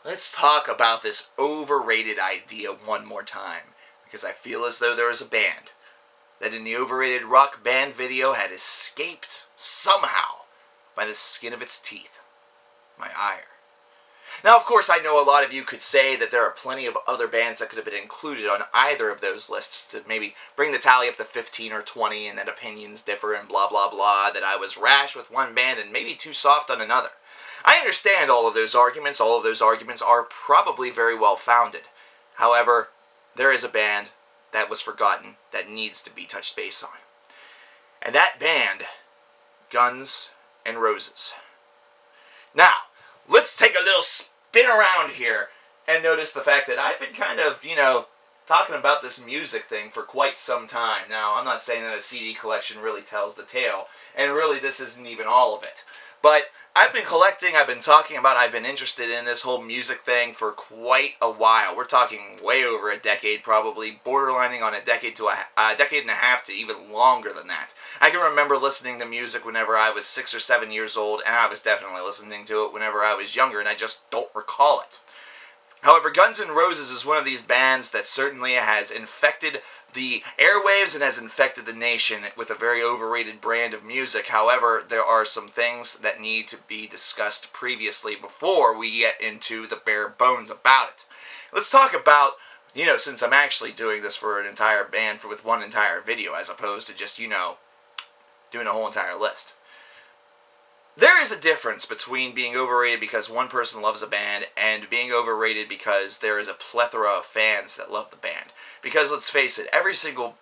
Let's talk about this overrated idea one more time, because I feel as though there is a band that in the overrated rock band video had escaped somehow by the skin of its teeth. My ire. Now, of course, I know a lot of you could say that there are plenty of other bands that could have been included on either of those lists to maybe bring the tally up to 15 or 20, and that opinions differ and blah blah blah, that I was rash with one band and maybe too soft on another. I understand all of those arguments. All of those arguments are probably very well founded. However, there is a band that was forgotten that needs to be touched base on. And that band, Guns N' Roses. Now, let's take a little spin around here and notice the fact that I've been kind of, talking about this music thing for quite some time. Now, I'm not saying that a CD collection really tells the tale, and really this isn't even all of it. But I've been collecting, I've been talking about, I've been interested in this whole music thing for quite a while. We're talking way over a decade, probably borderlining on a decade to a decade and a half to even longer than that. I can remember listening to music whenever I was 6 or 7 years old, and I was definitely listening to it whenever I was younger, and I just don't recall it. However, Guns N' Roses is one of these bands that certainly has infected the airwaves and has infected the nation with a very overrated brand of music. However, there are some things that need to be discussed previously before we get into the bare bones about it. Let's talk about, since I'm actually doing this for an entire band with one entire video as opposed to just, doing a whole entire list. There is a difference between being overrated because one person loves a band and being overrated because there is a plethora of fans that love the band. Because let's face it, every single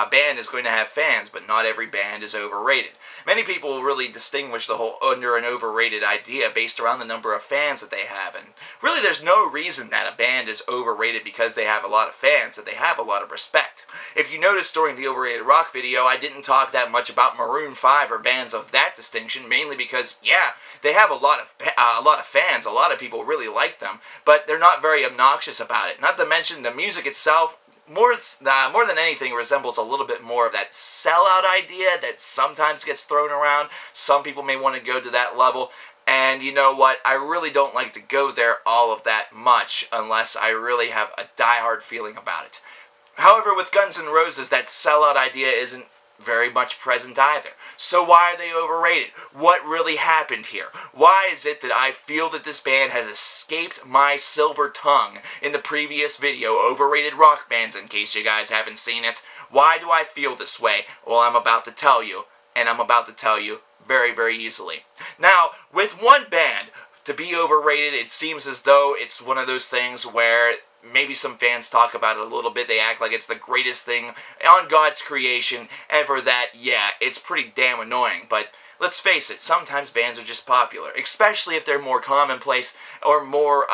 band is going to have fans, but not every band is overrated. Many people really distinguish the whole under and overrated idea based around the number of fans that they have. And really there's no reason that a band is overrated because they have a lot of fans, that they have a lot of respect. If you notice during the overrated rock video, I didn't talk that much about Maroon 5 or bands of that distinction, mainly because, yeah, they have a lot of fans, a lot of people really like them, but they're not very obnoxious about it. Not to mention the music itself, more than anything, resembles a little bit more of that sellout idea that sometimes gets thrown around. Some people may want to go to that level, and you know what? I really don't like to go there all of that much unless I really have a diehard feeling about it. However, with Guns N' Roses, that sellout idea isn't very much present either. So why are they overrated? What really happened here? Why is it that I feel that this band has escaped my silver tongue in the previous video, overrated rock bands, in case you guys haven't seen it? Why do I feel this way? Well, I'm about to tell you, and I'm about to tell you very, very easily. Now, with one band to be overrated, it seems as though it's one of those things where maybe some fans talk about it a little bit. They act like it's the greatest thing on God's creation, and for that, yeah, it's pretty damn annoying. But let's face it, sometimes bands are just popular, especially if they're more commonplace or more,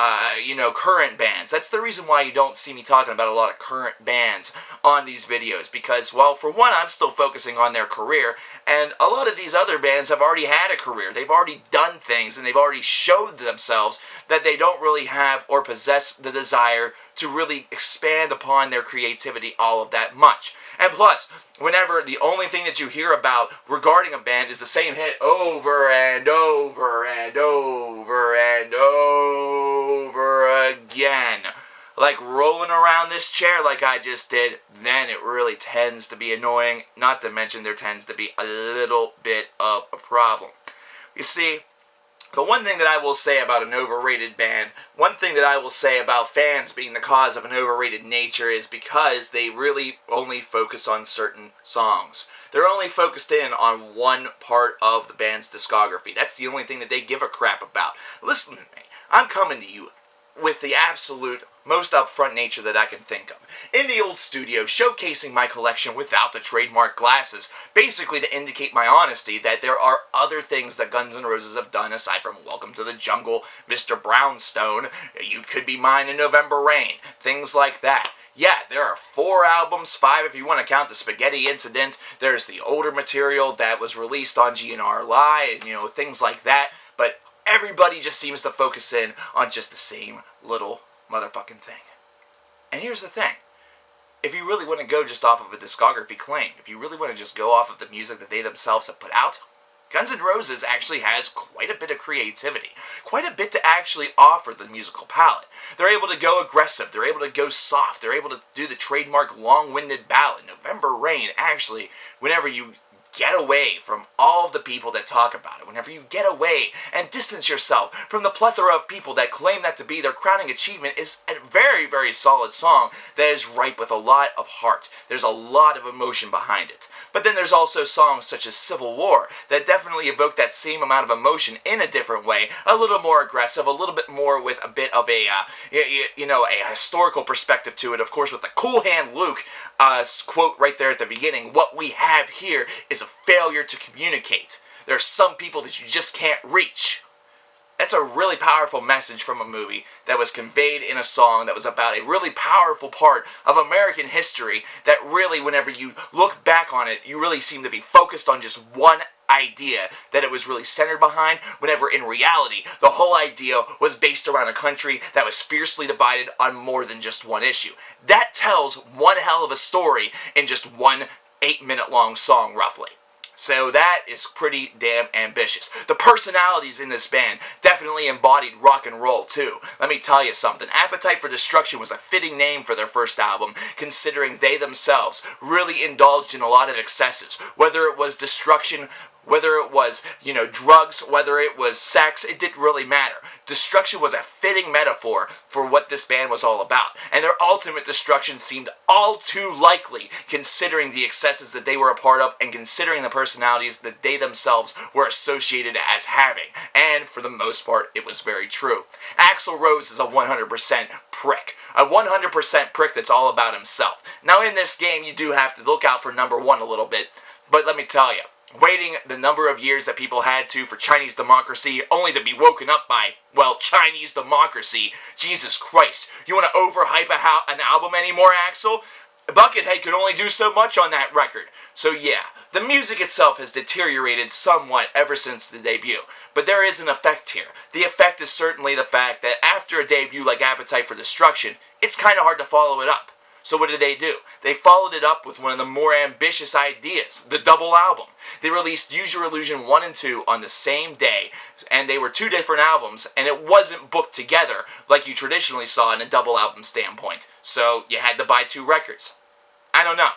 current bands. That's the reason why you don't see me talking about a lot of current bands on these videos, because, well, for one, I'm still focusing on their career, and a lot of these other bands have already had a career. They've already done things, and they've already showed themselves that they don't really have or possess the desire to really expand upon their creativity all of that much. And plus, whenever the only thing that you hear about regarding a band is the same hit over and over and over and over again, like rolling around this chair like I just did, then it really tends to be annoying. Not to mention there tends to be a little bit of a problem. You see, the one thing that I will say about an overrated band, one thing that I will say about fans being the cause of an overrated nature is because they really only focus on certain songs. They're only focused in on one part of the band's discography. That's the only thing that they give a crap about. Listen to me. I'm coming to you with the absolute most upfront nature that I can think of. In the old studio, showcasing my collection without the trademark glasses, basically to indicate my honesty that there are other things that Guns N' Roses have done aside from Welcome to the Jungle, Mr. Brownstone, You Could Be Mine in November Rain, things like that. Yeah, there are 4 albums, 5 if you want to count the Spaghetti Incident. There's the older material that was released on GNR Live, and things like that, but everybody just seems to focus in on just the same little motherfucking thing. And here's the thing. If you really want to go just off of a discography claim, if you really want to just go off of the music that they themselves have put out, Guns N' Roses actually has quite a bit of creativity, quite a bit to actually offer the musical palette. They're able to go aggressive, they're able to go soft, they're able to do the trademark long-winded ballad, November Rain. Actually, whenever you get away from all of the people that talk about it, whenever you get away and distance yourself from the plethora of people that claim that to be their crowning achievement, is a very, very solid song that is ripe with a lot of heart. There's a lot of emotion behind it. But then there's also songs such as Civil War that definitely evoke that same amount of emotion in a different way, a little more aggressive, a little bit more with a bit of a, a historical perspective to it. Of course, with the Cool Hand Luke quote right there at the beginning, what we have here is a failure to communicate. There are some people that you just can't reach. That's a really powerful message from a movie that was conveyed in a song that was about a really powerful part of American history that really, whenever you look back on it, you really seem to be focused on just one idea that it was really centered behind, whenever in reality, the whole idea was based around a country that was fiercely divided on more than just one issue. That tells one hell of a story in just one 8-minute long song, roughly. So that is pretty damn ambitious. The personalities in this band definitely embodied rock and roll too. Let me tell you something. Appetite for Destruction was a fitting name for their first album, considering they themselves really indulged in a lot of excesses. Whether it was destruction, whether it was, drugs, whether it was sex, it didn't really matter. Destruction was a fitting metaphor for what this band was all about, and their ultimate destruction seemed all too likely, considering the excesses that they were a part of and considering the personalities that they themselves were associated as having. And for the most part, it was very true. Axl Rose is a 100% prick. A 100% prick that's all about himself. Now in this game, you do have to look out for number one a little bit, but let me tell you, waiting the number of years that people had to for Chinese democracy, only to be woken up by, well, Chinese democracy. Jesus Christ. You want to overhype an album anymore, Axl? Buckethead could only do so much on that record. So yeah, the music itself has deteriorated somewhat ever since the debut. But there is an effect here. The effect is certainly the fact that after a debut like Appetite for Destruction, it's kind of hard to follow it up. So what did they do? They followed it up with one of the more ambitious ideas, the double album. They released Use Your Illusion 1 and 2 on the same day, and they were two different albums, and it wasn't booked together like you traditionally saw in a double album standpoint. So you had to buy two records. I don't know.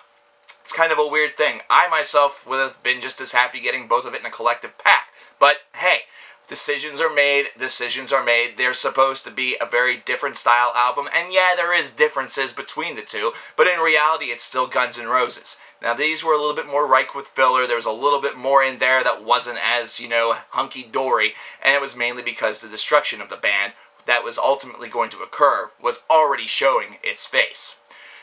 It's kind of a weird thing. I myself would have been just as happy getting both of it in a collective pack. But hey, decisions are made, decisions are made. They're supposed to be a very different style album, and yeah, there is differences between the two, but in reality, it's still Guns N' Roses. Now, these were a little bit more ripe with filler. There was a little bit more in there that wasn't as, hunky-dory, and it was mainly because the destruction of the band that was ultimately going to occur was already showing its face.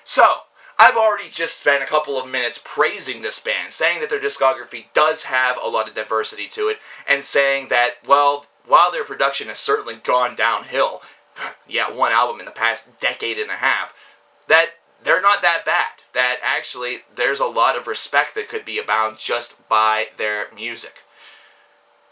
So, I've already just spent a couple of minutes praising this band, saying that their discography does have a lot of diversity to it, and saying that, well, while their production has certainly gone downhill, yeah, one album in the past decade and a half, that they're not that bad. That actually, there's a lot of respect that could be abound just by their music.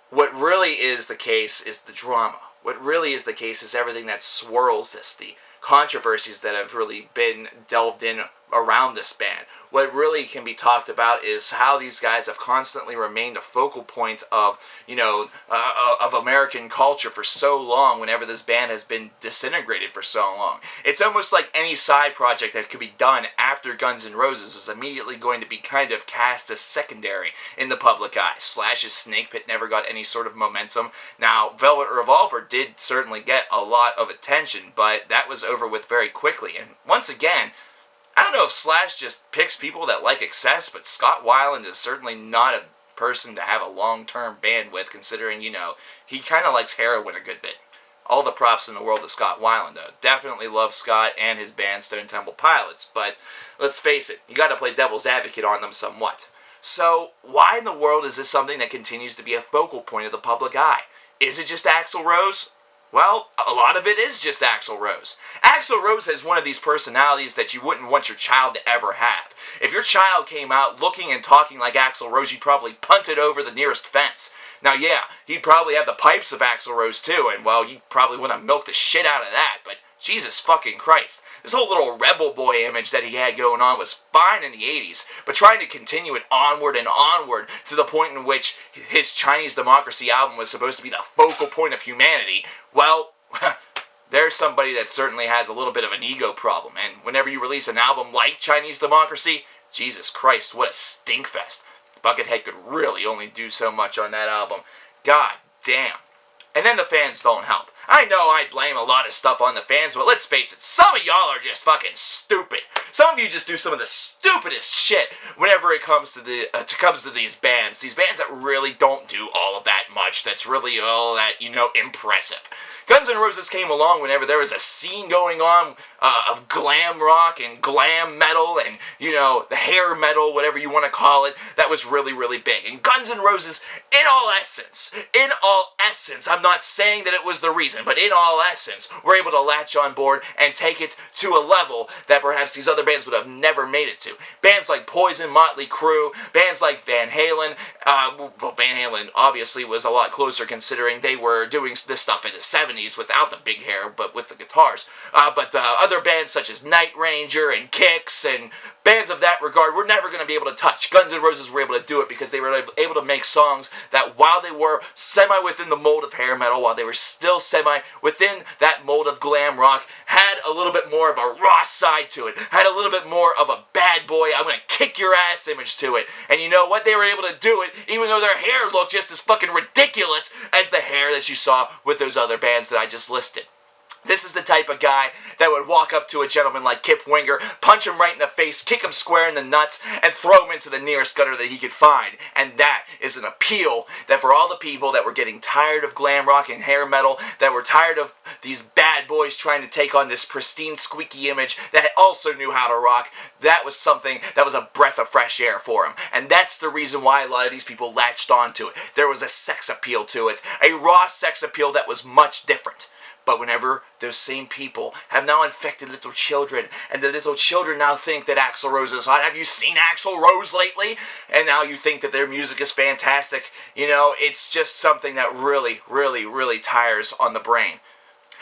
What really is the case is the drama. What really is the case is everything that swirls this, the controversies that have really been delved in around this band. What really can be talked about is how these guys have constantly remained a focal point of, of American culture for so long whenever this band has been disintegrated for so long. It's almost like any side project that could be done after Guns N' Roses is immediately going to be kind of cast as secondary in the public eye. Slash's Snake Pit never got any sort of momentum. Now, Velvet Revolver did certainly get a lot of attention, but that was over with very quickly. And once again, I don't know if Slash just picks people that like excess, but Scott Weiland is certainly not a person to have a long-term band with, considering, he kind of likes heroin a good bit. All the props in the world to Scott Weiland, though. Definitely love Scott and his band Stone Temple Pilots, but let's face it, you gotta play devil's advocate on them somewhat. So, why in the world is this something that continues to be a focal point of the public eye? Is it just Axl Rose? Well, a lot of it is just Axl Rose. Axl Rose has one of these personalities that you wouldn't want your child to ever have. If your child came out looking and talking like Axl Rose, you'd probably punt it over the nearest fence. Now, yeah, he'd probably have the pipes of Axl Rose too, and well, you'd probably want to milk the shit out of that, but Jesus fucking Christ. This whole little rebel boy image that he had going on was fine in the 80s, but trying to continue it onward and onward to the point in which his Chinese Democracy album was supposed to be the focal point of humanity, well, there's somebody that certainly has a little bit of an ego problem, and whenever you release an album like Chinese Democracy, Jesus Christ, what a stinkfest. Buckethead could really only do so much on that album. God damn. And then the fans don't help. I know I blame a lot of stuff on the fans, but let's face it, some of y'all are just fucking stupid. Some of you just do some of the stupidest shit whenever it comes to these bands. These bands that really don't do all of that much, that's really all that, impressive. Guns N' Roses came along whenever there was a scene going on of glam rock and glam metal and, the hair metal, whatever you want to call it, that was really, really big. And Guns N' Roses, in all essence, I'm not saying that it was the reason, but in all essence, were able to latch on board and take it to a level that perhaps these other bands would have never made it to. Bands like Poison, Motley Crue, bands like Van Halen, Van Halen obviously was a lot closer considering they were doing this stuff in the 70s without the big hair, but with the guitars. But other bands such as Night Ranger and Kix and bands of that regard were never going to be able to touch. Guns N' Roses were able to do it because they were able to make songs that while they were semi within the mold of hair metal, while they were still semi within that mold of glam rock, had a little bit more of a raw side to it, had a little bit more of a bad boy, I'm going to kick your ass image to it. And you know what? They were able to do it even though their hair looked just as fucking ridiculous as the hair that you saw with those other bands that I just listed. This is the type of guy that would walk up to a gentleman like Kip Winger, punch him right in the face, kick him square in the nuts, and throw him into the nearest gutter that he could find. And that is an appeal that for all the people that were getting tired of glam rock and hair metal, that were tired of these bad boys trying to take on this pristine, squeaky image that also knew how to rock, that was something that was a breath of fresh air for him. And that's the reason why a lot of these people latched onto it. There was a sex appeal to it, a raw sex appeal that was much different. But whenever those same people have now infected little children, and the little children now think that Axl Rose is hot. Have you seen Axl Rose lately? And now you think that their music is fantastic. It's just something that really, really, really tires on the brain.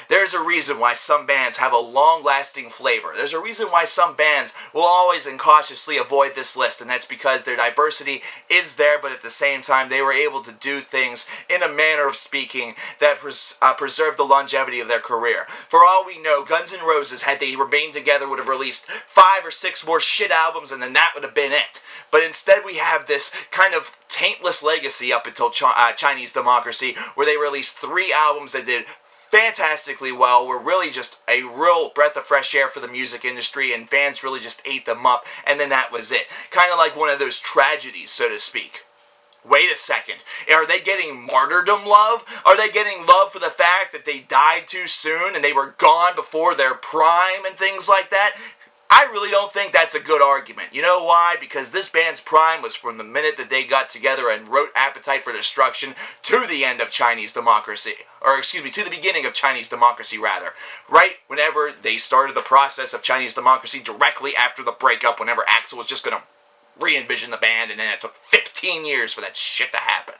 There's a reason why some bands have a long-lasting flavor. There's a reason why some bands will always and cautiously avoid this list, and that's because their diversity is there, but at the same time, they were able to do things in a manner of speaking that preserved the longevity of their career. For all we know, Guns N' Roses, had they remained together, would have released 5 or 6 more shit albums, and then that would have been it. But instead, we have this kind of taintless legacy up until Chinese Democracy, where they released 3 albums that did fantastically well, were really just a real breath of fresh air for the music industry, and fans really just ate them up, and then that was it. Kind of like one of those tragedies, so to speak. Wait a second, are they getting martyrdom love? Are they getting love for the fact that they died too soon and they were gone before their prime and things like that? I really don't think that's a good argument. You know why? Because this band's prime was from the minute that they got together and wrote Appetite for Destruction to the end of Chinese Democracy. Or, excuse me, to the beginning of Chinese Democracy, rather. Right whenever they started the process of Chinese Democracy, directly after the breakup, whenever Axl was just going to re-envision the band, and then it took 15 years for that shit to happen.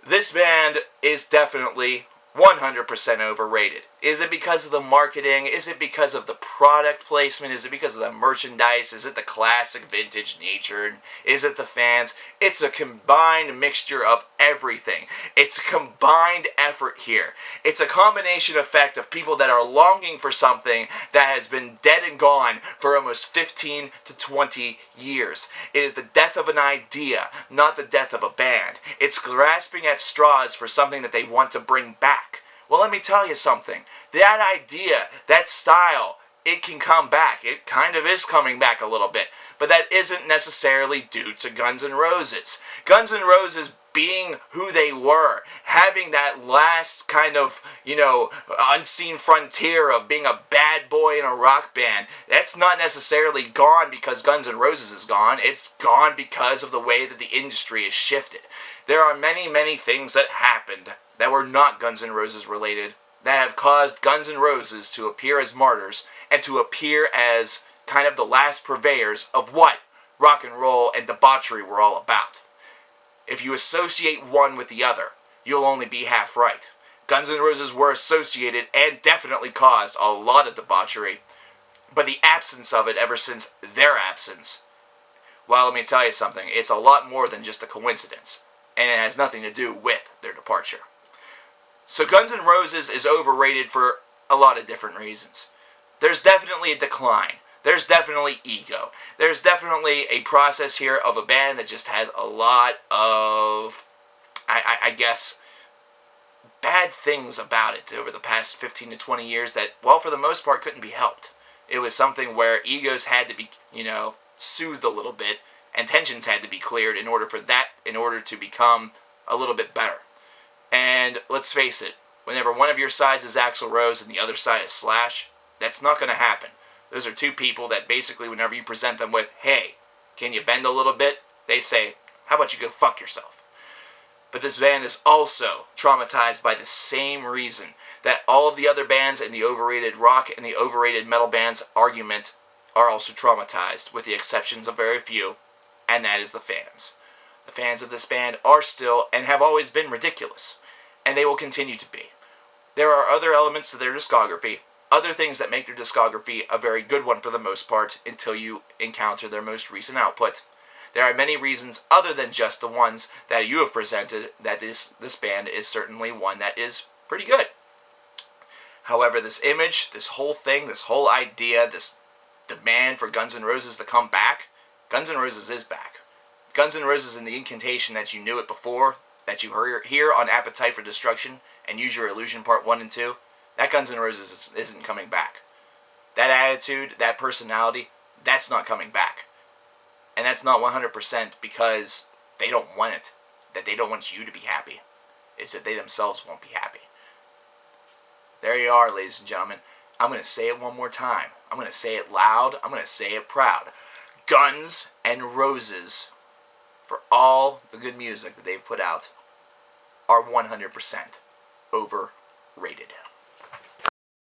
This band is definitely 100% overrated. Is it because of the marketing? Is it because of the product placement? Is it because of the merchandise? Is it the classic vintage nature? Is it the fans? It's a combined mixture of everything. It's a combined effort here. It's a combination effect of people that are longing for something that has been dead and gone for almost 15 to 20 years. It is the death of an idea, not the death of a band. It's grasping at straws for something that they want to bring back. Well, let me tell you something. That idea, that style, it can come back. It kind of is coming back a little bit. But that isn't necessarily due to Guns N' Roses. Guns N' Roses being who they were, having that last kind of, unseen frontier of being a bad boy in a rock band, that's not necessarily gone because Guns N' Roses is gone. It's gone because of the way that the industry is shifted. There are many, many things that happened that were not Guns N' Roses related, that have caused Guns N' Roses to appear as martyrs, and to appear as kind of the last purveyors of what rock and roll and debauchery were all about. If you associate one with the other, you'll only be half right. Guns N' Roses were associated and definitely caused a lot of debauchery, but the absence of it ever since their absence, well, let me tell you something, it's a lot more than just a coincidence, and it has nothing to do with their departure. So Guns N' Roses is overrated for a lot of different reasons. There's definitely a decline. There's definitely ego. There's definitely a process here of a band that just has a lot of, I guess, bad things about it over the past 15 to 20 years that, well, for the most part, couldn't be helped. It was something where egos had to be, soothed a little bit, and tensions had to be cleared in order to become a little bit better. And let's face it, whenever one of your sides is Axl Rose and the other side is Slash, that's not going to happen. Those are two people that basically, whenever you present them with, hey, can you bend a little bit? They say, how about you go fuck yourself? But this band is also traumatized by the same reason that all of the other bands in the overrated rock and the overrated metal bands argument are also traumatized, with the exceptions of very few, and that is the fans. The fans of this band are still, and have always been, ridiculous, and they will continue to be. There are other elements to their discography, other things that make their discography a very good one for the most part, until you encounter their most recent output. There are many reasons other than just the ones that you have presented that this band is certainly one that is pretty good. However, this image, this whole thing, this whole idea, this demand for Guns N' Roses to come back, Guns N' Roses is back. Guns N' Roses in the incantation that you knew it before, that you hear on Appetite for Destruction and Use Your Illusion Part 1 and 2, that Guns N' Roses isn't coming back. That attitude, that personality, that's not coming back. And that's not 100% because they don't want it. That they don't want you to be happy. It's that they themselves won't be happy. There you are, ladies and gentlemen. I'm going to say it one more time. I'm going to say it loud. I'm going to say it proud. Guns N' Roses, for all the good music that they've put out, are 100% overrated.